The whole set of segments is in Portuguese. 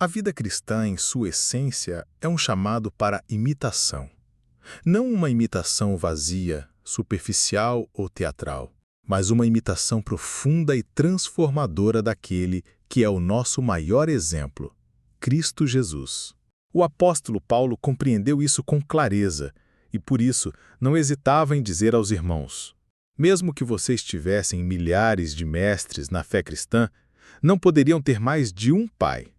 A vida cristã, em sua essência, é um chamado para imitação. Não uma imitação vazia, superficial ou teatral, mas uma imitação profunda e transformadora daquele que é o nosso maior exemplo, Cristo Jesus. O apóstolo Paulo compreendeu isso com clareza e, por isso, não hesitava em dizer aos irmãos: mesmo que vocês tivessem milhares de mestres na fé cristã, não poderiam ter mais de um pai.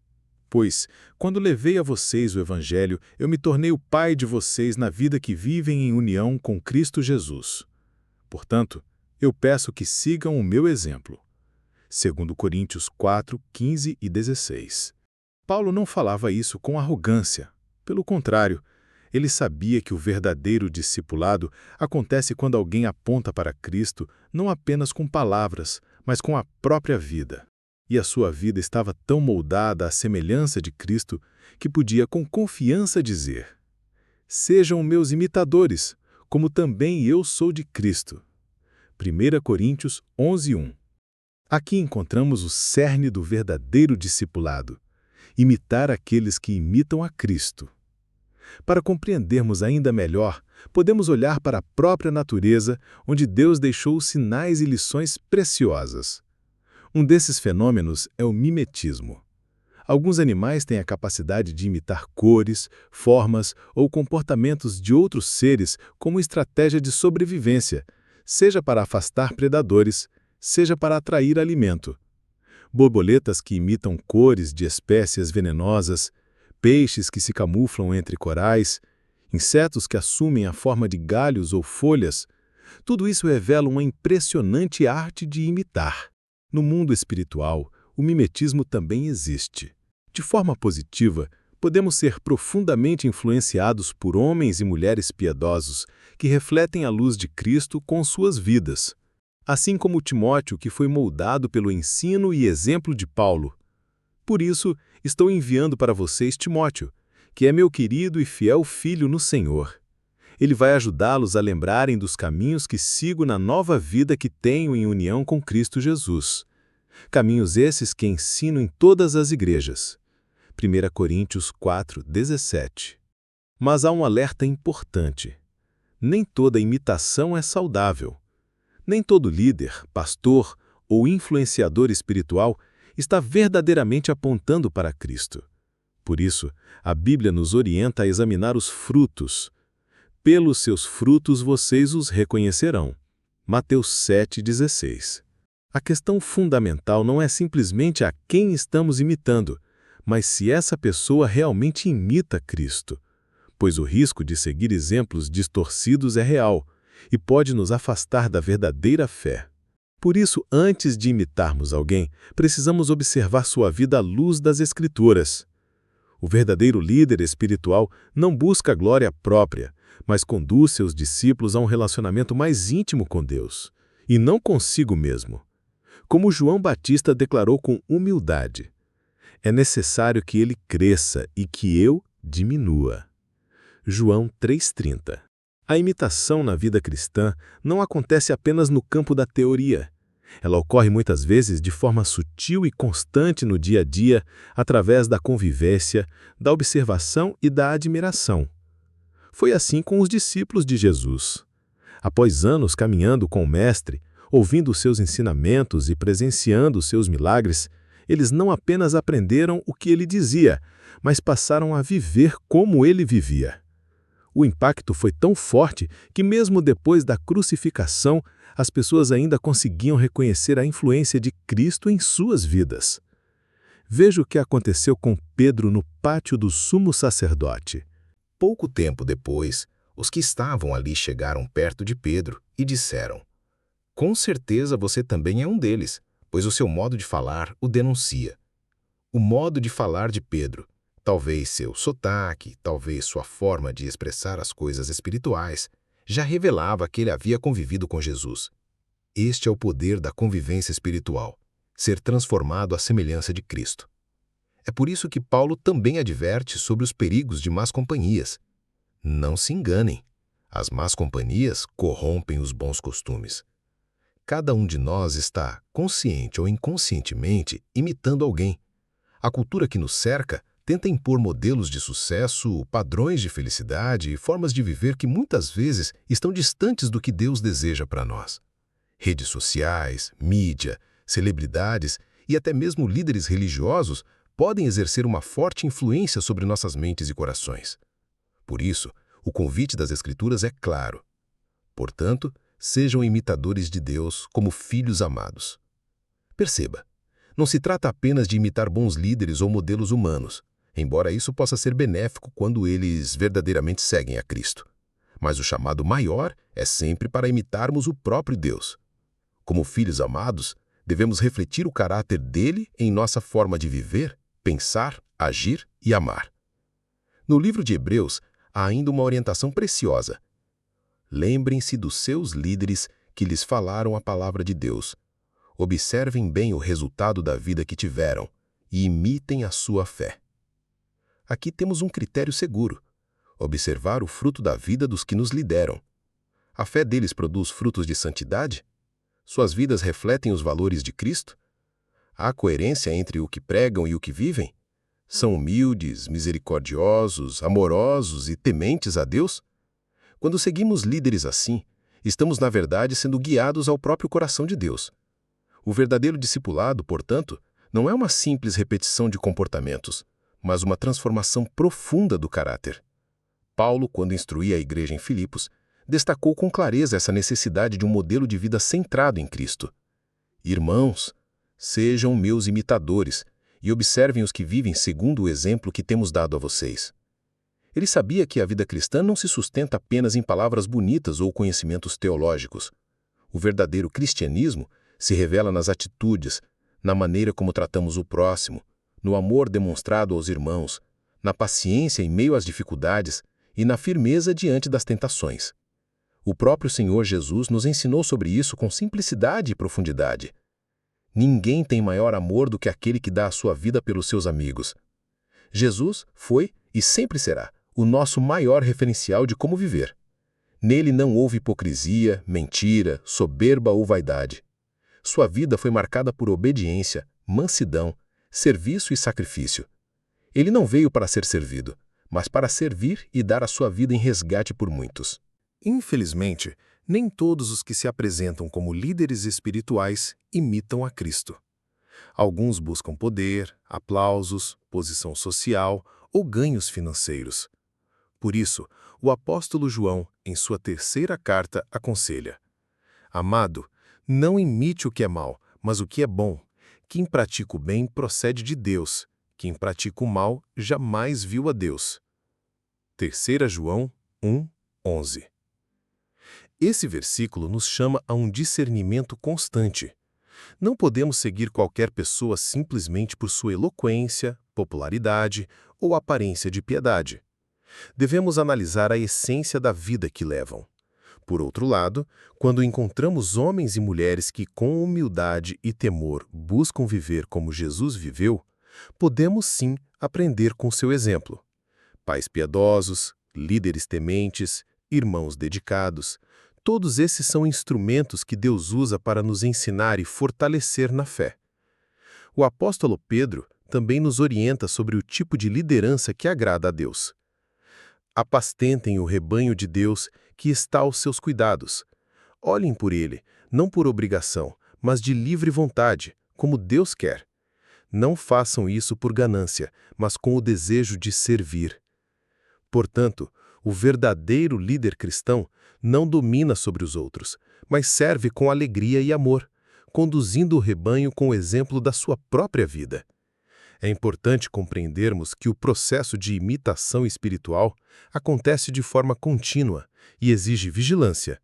Pois, quando levei a vocês o Evangelho, eu me tornei o pai de vocês na vida que vivem em união com Cristo Jesus. Portanto, eu peço que sigam o meu exemplo. 2 Coríntios 4, 15 e 16. Paulo não falava isso com arrogância. Pelo contrário, ele sabia que o verdadeiro discipulado acontece quando alguém aponta para Cristo não apenas com palavras, mas com a própria vida. E a sua vida estava tão moldada à semelhança de Cristo que podia com confiança dizer: sejam meus imitadores, como também eu sou de Cristo. 1 Coríntios 11, 1. Aqui encontramos o cerne do verdadeiro discipulado: imitar aqueles que imitam a Cristo. Para compreendermos ainda melhor, podemos olhar para a própria natureza, onde Deus deixou sinais e lições preciosas. Um desses fenômenos é o mimetismo. Alguns animais têm a capacidade de imitar cores, formas ou comportamentos de outros seres como estratégia de sobrevivência, seja para afastar predadores, seja para atrair alimento. Borboletas que imitam cores de espécies venenosas, peixes que se camuflam entre corais, insetos que assumem a forma de galhos ou folhas, tudo isso revela uma impressionante arte de imitar. No mundo espiritual, o mimetismo também existe. De forma positiva, podemos ser profundamente influenciados por homens e mulheres piedosos que refletem a luz de Cristo com suas vidas. Assim como Timóteo, que foi moldado pelo ensino e exemplo de Paulo. Por isso, estou enviando para vocês Timóteo, que é meu querido e fiel filho no Senhor. Ele vai ajudá-los a lembrarem dos caminhos que sigo na nova vida que tenho em união com Cristo Jesus. Caminhos esses que ensino em todas as igrejas. 1 Coríntios 4, 17. Mas há um alerta importante. Nem toda imitação é saudável. Nem todo líder, pastor ou influenciador espiritual está verdadeiramente apontando para Cristo. Por isso, a Bíblia nos orienta a examinar os frutos. Pelos seus frutos vocês os reconhecerão. Mateus 7,16. A questão fundamental não é simplesmente a quem estamos imitando, mas se essa pessoa realmente imita Cristo, pois o risco de seguir exemplos distorcidos é real e pode nos afastar da verdadeira fé. Por isso, antes de imitarmos alguém, precisamos observar sua vida à luz das Escrituras. O verdadeiro líder espiritual não busca glória própria, mas conduz seus discípulos a um relacionamento mais íntimo com Deus, e não consigo mesmo. Como João Batista declarou com humildade: é necessário que ele cresça e que eu diminua. João 3,30. A imitação na vida cristã não acontece apenas no campo da teoria. Ela ocorre muitas vezes de forma sutil e constante no dia a dia, através da convivência, da observação e da admiração. Foi assim com os discípulos de Jesus. Após anos caminhando com o Mestre, ouvindo os seus ensinamentos e presenciando os seus milagres, eles não apenas aprenderam o que ele dizia, mas passaram a viver como ele vivia. O impacto foi tão forte que mesmo depois da crucificação, as pessoas ainda conseguiam reconhecer a influência de Cristo em suas vidas. Veja o que aconteceu com Pedro no pátio do sumo sacerdote. Pouco tempo depois, os que estavam ali chegaram perto de Pedro e disseram: com certeza você também é um deles, pois o seu modo de falar o denuncia. O modo de falar de Pedro, talvez seu sotaque, talvez sua forma de expressar as coisas espirituais, já revelava que ele havia convivido com Jesus. Este é o poder da convivência espiritual, ser transformado à semelhança de Cristo. É por isso que Paulo também adverte sobre os perigos de más companhias. Não se enganem, as más companhias corrompem os bons costumes. Cada um de nós está, consciente ou inconscientemente, imitando alguém. A cultura que nos cerca tenta impor modelos de sucesso, padrões de felicidade e formas de viver que muitas vezes estão distantes do que Deus deseja para nós. Redes sociais, mídia, celebridades e até mesmo líderes religiosos podem exercer uma forte influência sobre nossas mentes e corações. Por isso, o convite das Escrituras é claro. Portanto, sejam imitadores de Deus como filhos amados. Perceba, não se trata apenas de imitar bons líderes ou modelos humanos, embora isso possa ser benéfico quando eles verdadeiramente seguem a Cristo. Mas o chamado maior é sempre para imitarmos o próprio Deus. Como filhos amados, devemos refletir o caráter dele em nossa forma de viver, pensar, agir e amar. No livro de Hebreus, há ainda uma orientação preciosa. Lembrem-se dos seus líderes que lhes falaram a palavra de Deus. Observem bem o resultado da vida que tiveram e imitem a sua fé. Aqui temos um critério seguro: observar o fruto da vida dos que nos lideram. A fé deles produz frutos de santidade? Suas vidas refletem os valores de Cristo? Há coerência entre o que pregam e o que vivem? São humildes, misericordiosos, amorosos e tementes a Deus? Quando seguimos líderes assim, estamos na verdade sendo guiados ao próprio coração de Deus. O verdadeiro discipulado, portanto, não é uma simples repetição de comportamentos, mas uma transformação profunda do caráter. Paulo, quando instruía a igreja em Filipos, destacou com clareza essa necessidade de um modelo de vida centrado em Cristo. Irmãos, sejam meus imitadores e observem os que vivem segundo o exemplo que temos dado a vocês. Ele sabia que a vida cristã não se sustenta apenas em palavras bonitas ou conhecimentos teológicos. O verdadeiro cristianismo se revela nas atitudes, na maneira como tratamos o próximo, no amor demonstrado aos irmãos, na paciência em meio às dificuldades e na firmeza diante das tentações. O próprio Senhor Jesus nos ensinou sobre isso com simplicidade e profundidade. Ninguém tem maior amor do que aquele que dá a sua vida pelos seus amigos. Jesus foi e sempre será o nosso maior referencial de como viver. Nele não houve hipocrisia, mentira, soberba ou vaidade. Sua vida foi marcada por obediência, mansidão, serviço e sacrifício. Ele não veio para ser servido, mas para servir e dar a sua vida em resgate por muitos. Infelizmente, nem todos os que se apresentam como líderes espirituais imitam a Cristo. Alguns buscam poder, aplausos, posição social ou ganhos financeiros. Por isso, o apóstolo João, em sua terceira carta, aconselha: Amado, não imite o que é mal, mas o que é bom. Quem pratica o bem procede de Deus. Quem pratica o mal jamais viu a Deus. 3 João 1:11. Esse versículo nos chama a um discernimento constante. Não podemos seguir qualquer pessoa simplesmente por sua eloquência, popularidade ou aparência de piedade. Devemos analisar a essência da vida que levam. Por outro lado, quando encontramos homens e mulheres que, com humildade e temor, buscam viver como Jesus viveu, podemos sim aprender com seu exemplo. Pais piedosos, líderes tementes, irmãos dedicados, todos esses são instrumentos que Deus usa para nos ensinar e fortalecer na fé. O apóstolo Pedro também nos orienta sobre o tipo de liderança que agrada a Deus. Apastentem o rebanho de Deus que está aos seus cuidados. Olhem por ele, não por obrigação, mas de livre vontade, como Deus quer. Não façam isso por ganância, mas com o desejo de servir. Portanto, o verdadeiro líder cristão não domina sobre os outros, mas serve com alegria e amor, conduzindo o rebanho com o exemplo da sua própria vida. É importante compreendermos que o processo de imitação espiritual acontece de forma contínua e exige vigilância.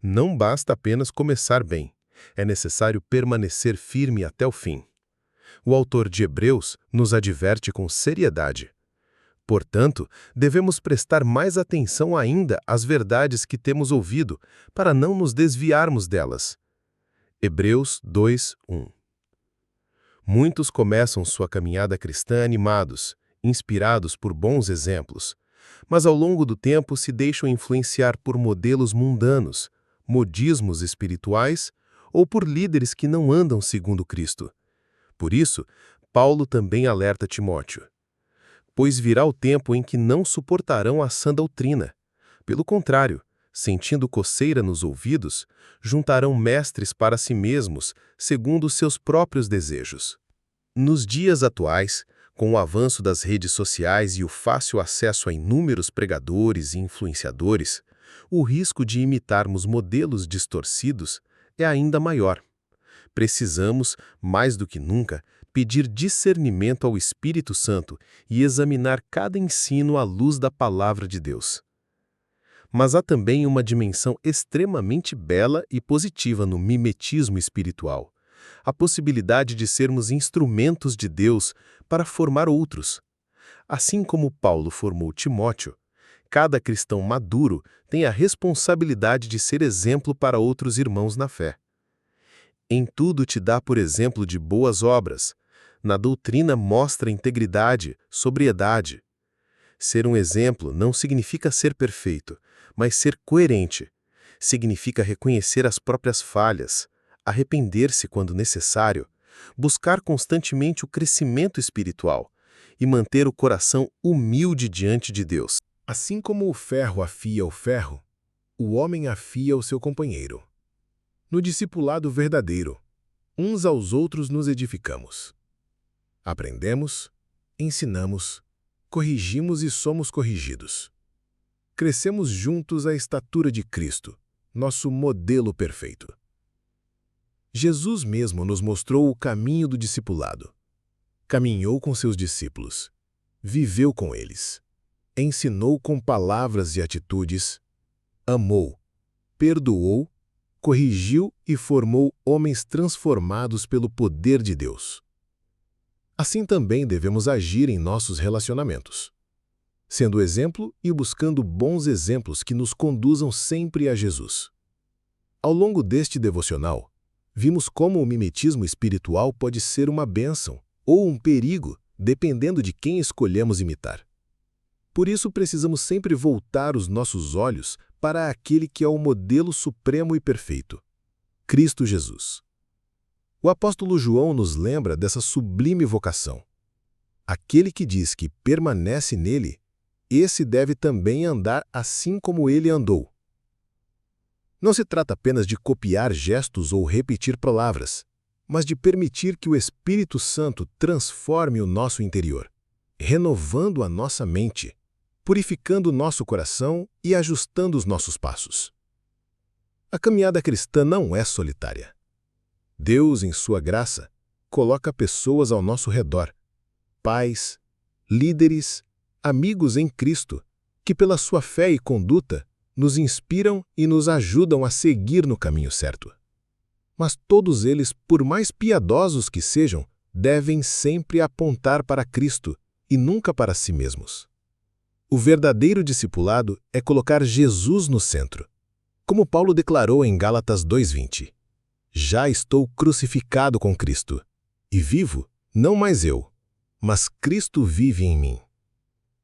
Não basta apenas começar bem, é necessário permanecer firme até o fim. O autor de Hebreus nos adverte com seriedade. Portanto, devemos prestar mais atenção ainda às verdades que temos ouvido, para não nos desviarmos delas. Hebreus 2:1. Muitos começam sua caminhada cristã animados, inspirados por bons exemplos, mas ao longo do tempo se deixam influenciar por modelos mundanos, modismos espirituais ou por líderes que não andam segundo Cristo. Por isso, Paulo também alerta Timóteo: pois virá o tempo em que não suportarão a sã doutrina. Pelo contrário, sentindo coceira nos ouvidos, juntarão mestres para si mesmos, segundo os seus próprios desejos. Nos dias atuais, com o avanço das redes sociais e o fácil acesso a inúmeros pregadores e influenciadores, o risco de imitarmos modelos distorcidos é ainda maior. Precisamos, mais do que nunca, pedir discernimento ao Espírito Santo e examinar cada ensino à luz da Palavra de Deus. Mas há também uma dimensão extremamente bela e positiva no mimetismo espiritual, a possibilidade de sermos instrumentos de Deus para formar outros. Assim como Paulo formou Timóteo, cada cristão maduro tem a responsabilidade de ser exemplo para outros irmãos na fé. Em tudo te dá por exemplo de boas obras. Na doutrina mostra integridade, sobriedade. Ser um exemplo não significa ser perfeito, mas ser coerente. Significa reconhecer as próprias falhas, arrepender-se quando necessário, buscar constantemente o crescimento espiritual e manter o coração humilde diante de Deus. Assim como o ferro afia o ferro, o homem afia o seu companheiro. No discipulado verdadeiro, uns aos outros nos edificamos. Aprendemos, ensinamos, corrigimos e somos corrigidos. Crescemos juntos à estatura de Cristo, nosso modelo perfeito. Jesus mesmo nos mostrou o caminho do discipulado. Caminhou com seus discípulos, viveu com eles, ensinou com palavras e atitudes, amou, perdoou, corrigiu e formou homens transformados pelo poder de Deus. Assim também devemos agir em nossos relacionamentos, sendo exemplo e buscando bons exemplos que nos conduzam sempre a Jesus. Ao longo deste devocional, vimos como o mimetismo espiritual pode ser uma bênção ou um perigo, dependendo de quem escolhemos imitar. Por isso, precisamos sempre voltar os nossos olhos para aquele que é o modelo supremo e perfeito, Cristo Jesus. O apóstolo João nos lembra dessa sublime vocação. Aquele que diz que permanece nele, esse deve também andar assim como ele andou. Não se trata apenas de copiar gestos ou repetir palavras, mas de permitir que o Espírito Santo transforme o nosso interior, renovando a nossa mente, purificando o nosso coração e ajustando os nossos passos. A caminhada cristã não é solitária. Deus, em sua graça, coloca pessoas ao nosso redor, pais, líderes, amigos em Cristo, que pela sua fé e conduta nos inspiram e nos ajudam a seguir no caminho certo. Mas todos eles, por mais piedosos que sejam, devem sempre apontar para Cristo e nunca para si mesmos. O verdadeiro discipulado é colocar Jesus no centro. Como Paulo declarou em Gálatas 2:20, já estou crucificado com Cristo, e vivo, não mais eu, mas Cristo vive em mim.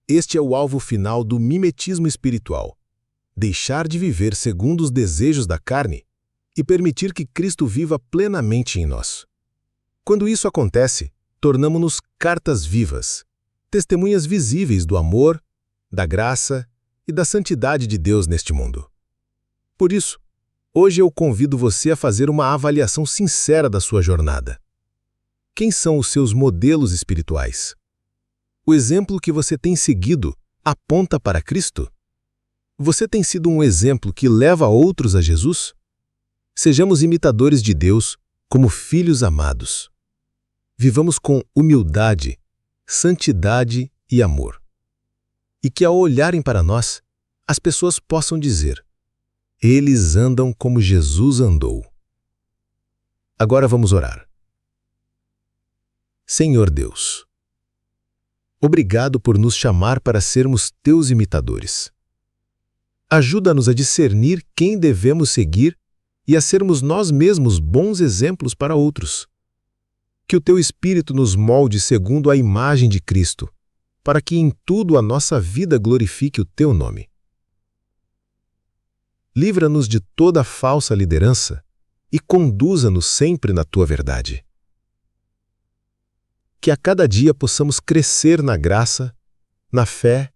Este é o alvo final do mimetismo espiritual. Deixar de viver segundo os desejos da carne e permitir que Cristo viva plenamente em nós. Quando isso acontece, tornamo-nos cartas vivas, testemunhas visíveis do amor, da graça e da santidade de Deus neste mundo. Por isso, hoje eu convido você a fazer uma avaliação sincera da sua jornada. Quem são os seus modelos espirituais? O exemplo que você tem seguido aponta para Cristo? Você tem sido um exemplo que leva outros a Jesus? Sejamos imitadores de Deus como filhos amados. Vivamos com humildade, santidade e amor. E que ao olharem para nós, as pessoas possam dizer: eles andam como Jesus andou. Agora vamos orar. Senhor Deus, obrigado por nos chamar para sermos teus imitadores. Ajuda-nos a discernir quem devemos seguir e a sermos nós mesmos bons exemplos para outros. Que o teu Espírito nos molde segundo a imagem de Cristo, para que em tudo a nossa vida glorifique o teu nome. Livra-nos de toda falsa liderança e conduza-nos sempre na tua verdade. Que a cada dia possamos crescer na graça, na fé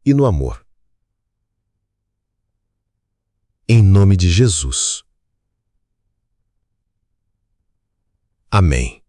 e no amor. Em nome de Jesus. Amém.